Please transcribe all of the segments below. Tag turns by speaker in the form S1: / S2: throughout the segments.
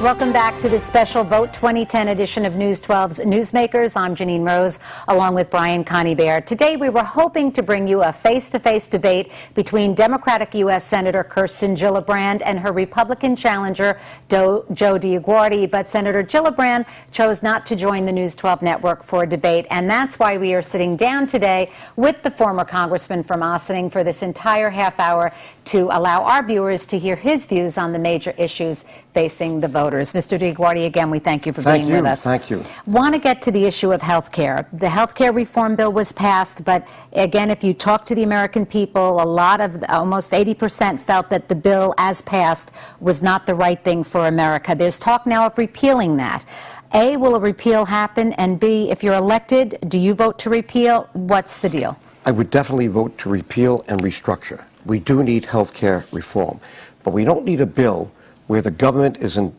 S1: Welcome back to this special Vote 2010 edition of News 12's Newsmakers. I'm Janine Rose, along with Brian Connie-Bear. Today, we were hoping to bring you a face-to-face debate between Democratic U.S. Senator Kirsten Gillibrand and her Republican challenger, Joe DioGuardi. But Senator Gillibrand chose not to join the News 12 network for a debate, and that's why we are sitting down today with the former congressman from Ossining for this entire half hour to allow our viewers to hear his views on the major issues facing the voters. Mr. DioGuardi, again, we thank you for being with us.
S2: Thank you.
S1: Want to get to the issue of health care. The health care reform bill was passed, but again, if you talk to the American people, a lot of, almost 80% felt that the bill as passed was not the right thing for America. There's talk now of repealing that. A, will a repeal happen? And B, if you're elected, do you vote to repeal? What's the deal?
S2: I would definitely vote to repeal and restructure. We do need health care reform, but we don't need a bill where the government is in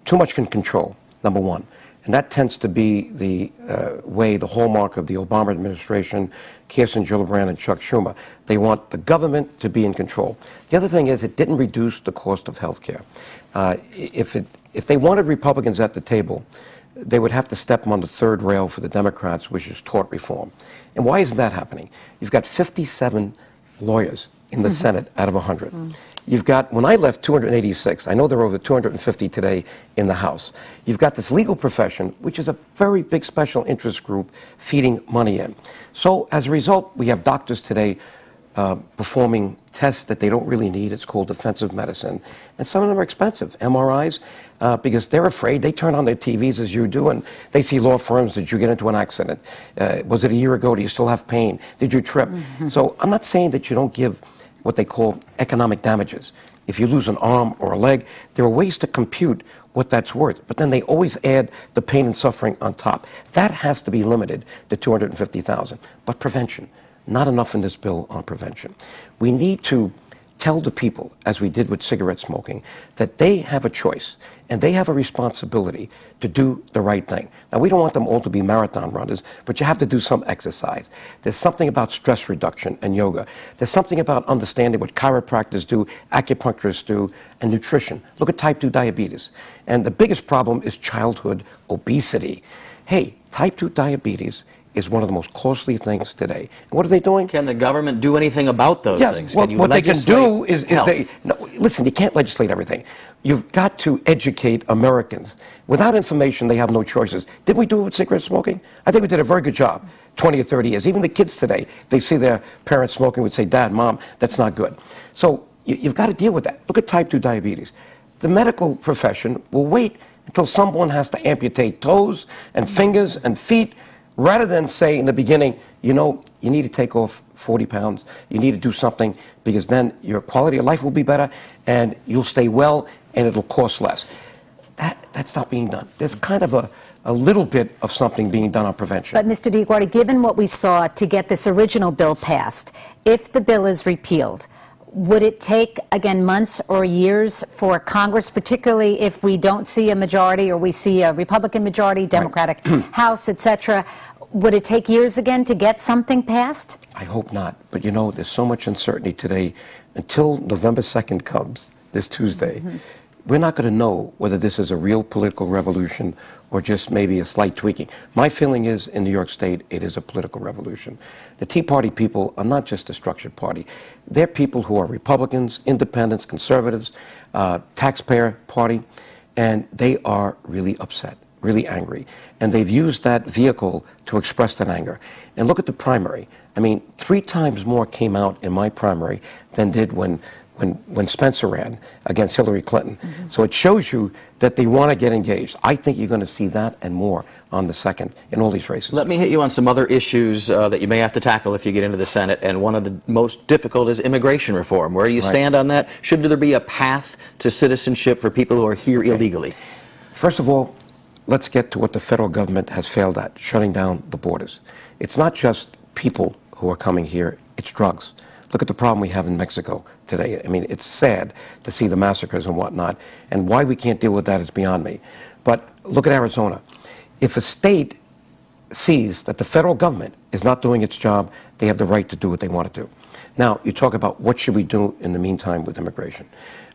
S2: too much in control, number one. And that tends to be the the hallmark of the Obama administration, Kirsten Gillibrand and Chuck Schumer. They want the government to be in control. The other thing is it didn't reduce the cost of health care. If they wanted Republicans at the table, they would have to step on the third rail for the Democrats, which is tort reform. And why isn't that happening? You've got 57 lawyers in the Senate out of 100. You've got, when I left, 286. I know there are over 250 today in the House. You've got this legal profession, which is a very big special interest group feeding money in. So as a result, we have doctors today performing tests that they don't really need. It's called defensive medicine. And some of them are expensive, MRIs, because they're afraid. They turn on their TVs as you do, and they see law firms. Did you get into an accident? Was it a year ago? Do you still have pain? Did you trip? So I'm not saying that you don't give what they call economic damages. If you lose an arm or a leg, there are ways to compute what that's worth. But then they always add the pain and suffering on top. That has to be limited to $250,000. But prevention, not enough in this bill on prevention. We need to tell the people, as we did with cigarette smoking, that they have a choice and they have a responsibility to do the right thing. Now, we don't want them all to be marathon runners, but you have to do some exercise. There's something about stress reduction and yoga. There's something about understanding what chiropractors do, acupuncturists do, and nutrition. Look at type 2 diabetes. And the biggest problem is childhood obesity. Hey, type 2 diabetes is one of the most costly things today. And what are they doing?
S3: Can the government do anything about those things?
S2: Well, what they can do is listen, you can't legislate everything. You've got to educate Americans. Without information, they have no choices. Did we do it with cigarette smoking? I think we did a very good job, 20 or 30 years. Even the kids today, they see their parents smoking, would say, Dad, Mom, that's not good. So you've got to deal with that. Look at type 2 diabetes. The medical profession will wait until someone has to amputate toes and fingers and feet, rather than say in the beginning, you know, you need to take off 40 pounds, you need to do something, because then your quality of life will be better, and you'll stay well, and it'll cost less. That's not being done. There's kind of a little bit of something being done on prevention.
S1: But Mr. DioGuardi, given what we saw to get this original bill passed, if the bill is repealed, would it take, again, months or years for Congress, particularly if we don't see a majority or we see a Republican majority, Democratic House, etc., would it take years again to get something passed?
S2: I hope not. But you know, there's so much uncertainty today. Until November 2nd comes, this Tuesday, we're not going to know whether this is a real political revolution or just maybe a slight tweaking. My feeling is, in New York State, it is a political revolution. The Tea Party people are not just a structured party. They're people who are Republicans, independents, conservatives, taxpayer party, and they are really upset, really angry. And they've used that vehicle to express that anger. And look at the primary. I mean, 3 times more came out in my primary than did when Spencer ran against Hillary Clinton. So it shows you that they want to get engaged. I think you're going to see that and more on the 2nd in all these races.
S3: Let me hit you on some other issues that you may have to tackle if you get into the Senate, and one of the most difficult is immigration reform. Where do you stand on that? Should there be a path to citizenship for people who are here illegally?
S2: First of all, let's get to what the federal government has failed at, shutting down the borders. It's not just people who are coming here, it's drugs. Look at the problem we have in Mexico today. I mean, it's sad to see the massacres and whatnot, and why we can't deal with that is beyond me. But look at Arizona. If a state sees that the federal government is not doing its job, they have the right to do what they want to do. Now, you talk about what should we do in the meantime with immigration.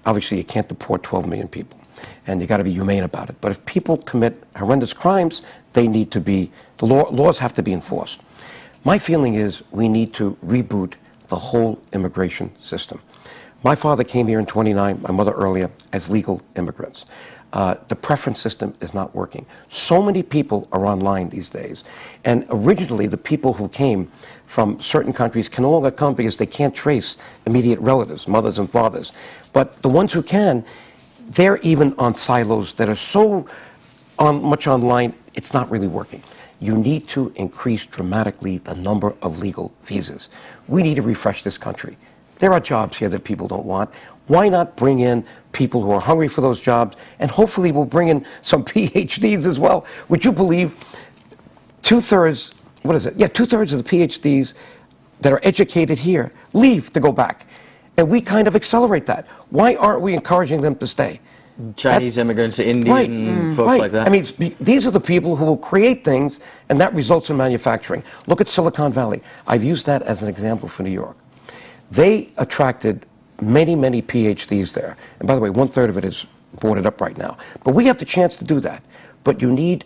S2: Obviously, you can't deport 12 million people, and you got to be humane about it. But if people commit horrendous crimes, they need to be, the laws have to be enforced. My feeling is we need to reboot the whole immigration system. My father came here in '29, my mother earlier, as legal immigrants. The preference system is not working. So many people are online these days. And originally, the people who came from certain countries can no longer come because they can't trace immediate relatives, mothers and fathers. But the ones who can, they're even on silos that are so much online, it's not really working. You need to increase dramatically the number of legal visas. We need to refresh this country. There are jobs here that people don't want. Why not bring in people who are hungry for those jobs, and hopefully we'll bring in some PhDs as well. Would you believe two-thirds, what is it? Yeah, two-thirds of the PhDs that are educated here leave to go back. And we kind of accelerate that. Why aren't we encouraging them to stay?
S3: Chinese immigrants, Indian folks like that.
S2: I mean, these are the people who will create things, and that results in manufacturing. Look at Silicon Valley. I've used that as an example for New York. They attracted many, many PhDs there. And by the way, 1/3 of it is boarded up right now. But we have the chance to do that. But you need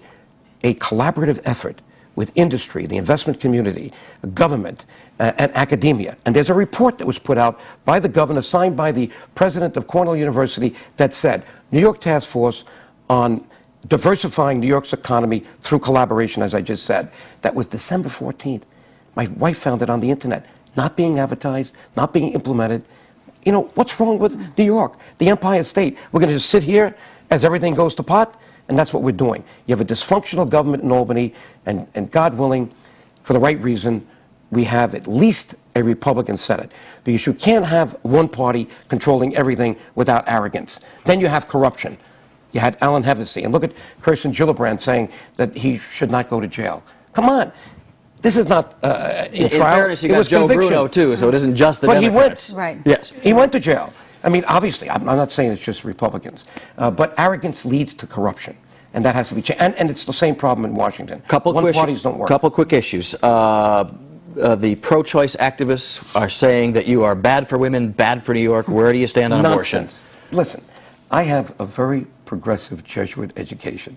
S2: a collaborative effort with industry, the investment community, government, and academia. And there's a report that was put out by the governor, signed by the president of Cornell University, that said, New York Task Force on diversifying New York's economy through collaboration, as I just said. That was December 14th. My wife found it on the internet, not being advertised, not being implemented. You know, what's wrong with New York, the Empire State? We're going to just sit here as everything goes to pot? And that's what we're doing. You have a dysfunctional government in Albany, and God willing, for the right reason, we have at least a Republican Senate. Because you can't have one party controlling everything without arrogance. Then you have corruption. You had Alan Hevesy. And look at Kirsten Gillibrand saying that he should not go to jail. Come on. This is not in trial.
S3: In fairness, you got Joe Bruno, too, so it isn't just the Democrats.
S2: But he went.
S1: Right.
S2: Yes. He went to jail. I mean, obviously, I'm not saying it's just Republicans, but arrogance leads to corruption, and that has to be changed. And it's the same problem in Washington. One parties don't work.
S3: Couple quick issues. The pro-choice activists are saying that you are bad for women, bad for New York. Where do you stand on abortion?
S2: Nonsense. Listen, I have a very progressive Jesuit education.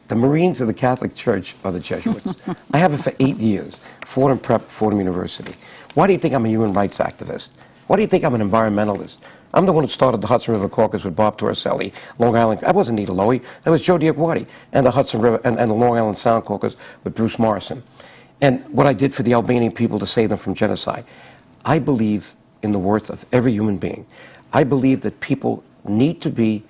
S2: The Marines of the Catholic Church are the Jesuits. I have it for 8 years, Fordham Prep, Fordham University. Why do you think I'm a human rights activist? Why do you think I'm an environmentalist? I'm the one who started the Hudson River Caucus with Bob Torricelli, Long Island. That wasn't Nita Lowey. That was Joe DioGuardi, and the Hudson River and the Long Island Sound Caucus with Bruce Morrison. And what I did for the Albanian people to save them from genocide. I believe in the worth of every human being. I believe that people need to be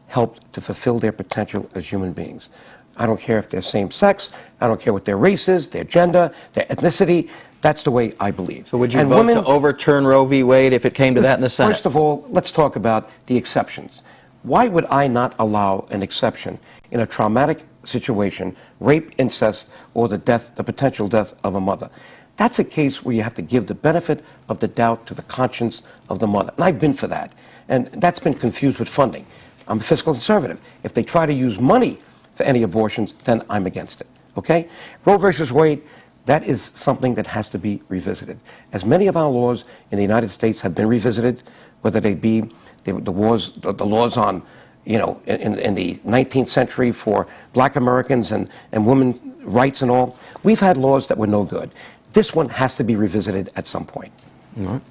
S2: helped to fulfill their potential as human beings. I don't care if they're same sex. I don't care what their race is, their gender, their ethnicity. That's the way I believe.
S3: So would you vote to overturn Roe v. Wade if it came to that in the Senate?
S2: First of all, let's talk about the exceptions. Why would I not allow an exception in a traumatic situation, rape, incest, or the potential death of a mother? That's a case where you have to give the benefit of the doubt to the conscience of the mother. And I've been for that. And that's been confused with funding. I'm a fiscal conservative. If they try to use money for any abortions, then I'm against it. Okay? Roe versus Wade, that is something that has to be revisited. As many of our laws in the United States have been revisited, whether they be the laws on, you know, in the 19th century for black Americans and women's rights and all, we've had laws that were no good. This one has to be revisited at some point.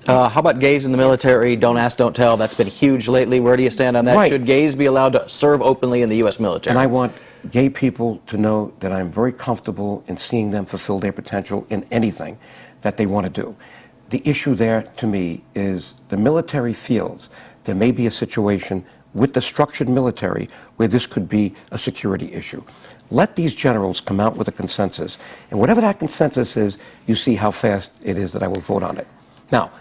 S3: How about gays in the military? Don't ask, don't tell. That's been huge lately. Where do you stand on that?
S2: Right.
S3: Should gays be allowed to serve openly in the U.S. military?
S2: And I want gay people to know that I'm very comfortable in seeing them fulfill their potential in anything that they want to do. The issue there, to me, is the military feels there may be a situation with the structured military where this could be a security issue. Let these generals come out with a consensus, and whatever that consensus is, you see how fast it is that I will vote on it. Now,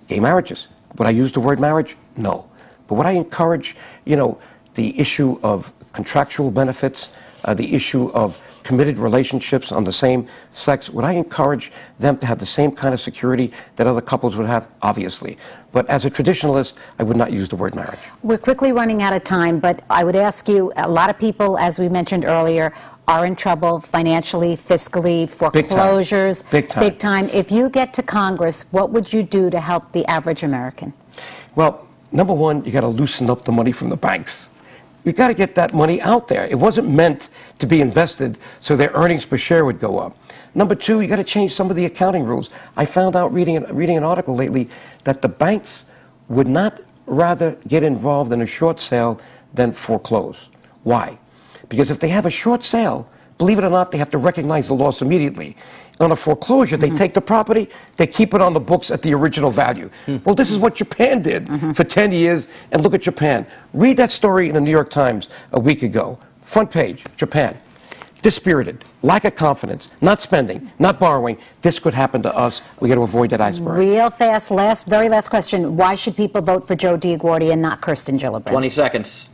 S2: gay marriages. Would I use the word marriage? No. But would I encourage, you know, the issue of contractual benefits, the issue of committed relationships on the same sex? Would I encourage them to have the same kind of security that other couples would have? Obviously. But as a traditionalist, I would not use the word marriage.
S1: We're quickly running out of time, but I would ask you, a lot of people, as we mentioned earlier, are in trouble financially, fiscally,
S2: Big time.
S1: foreclosures.
S2: Big time.
S1: Big time. If you get to Congress, what would you do to help the average American?
S2: Well, number one, you got to loosen up the money from the banks. You got to get that money out there. It wasn't meant to be invested so their earnings per share would go up. Number two, you got to change some of the accounting rules. I found out reading an article lately that the banks would not rather get involved in a short sale than foreclose. Why? Because if they have a short sale, believe it or not, they have to recognize the loss immediately. On a foreclosure, they take the property, they keep it on the books at the original value. Well, this is what Japan did for 10 years, and look at Japan. Read that story in the New York Times a week ago. Front page, Japan. Dispirited, lack of confidence, not spending, not borrowing. This could happen to us. We got to avoid that iceberg.
S1: Real fast, very last question. Why should people vote for Joe DioGuardi and not Kirsten Gillibrand?
S3: 20 seconds.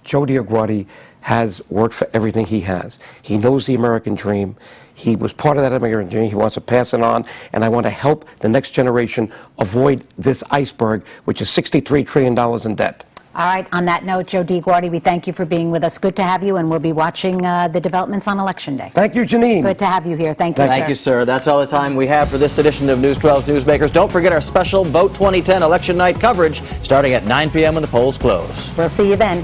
S2: Joe DioGuardi has worked for everything he has. He knows the American dream. He was part of that American dream. He wants to pass it on, and I want to help the next generation avoid this iceberg, which is $63 trillion in debt.
S1: All right, on that note, Joe DioGuardi, we thank you for being with us. Good to have you, and we'll be watching the developments on Election Day.
S2: Thank you, Janine.
S1: Good to have you here. Thank you, sir.
S3: Thank you, sir. That's all the time we have for this edition of News 12's Newsmakers. Don't forget our special Vote 2010 Election Night coverage starting at 9 p.m. when the polls close.
S1: We'll see you then.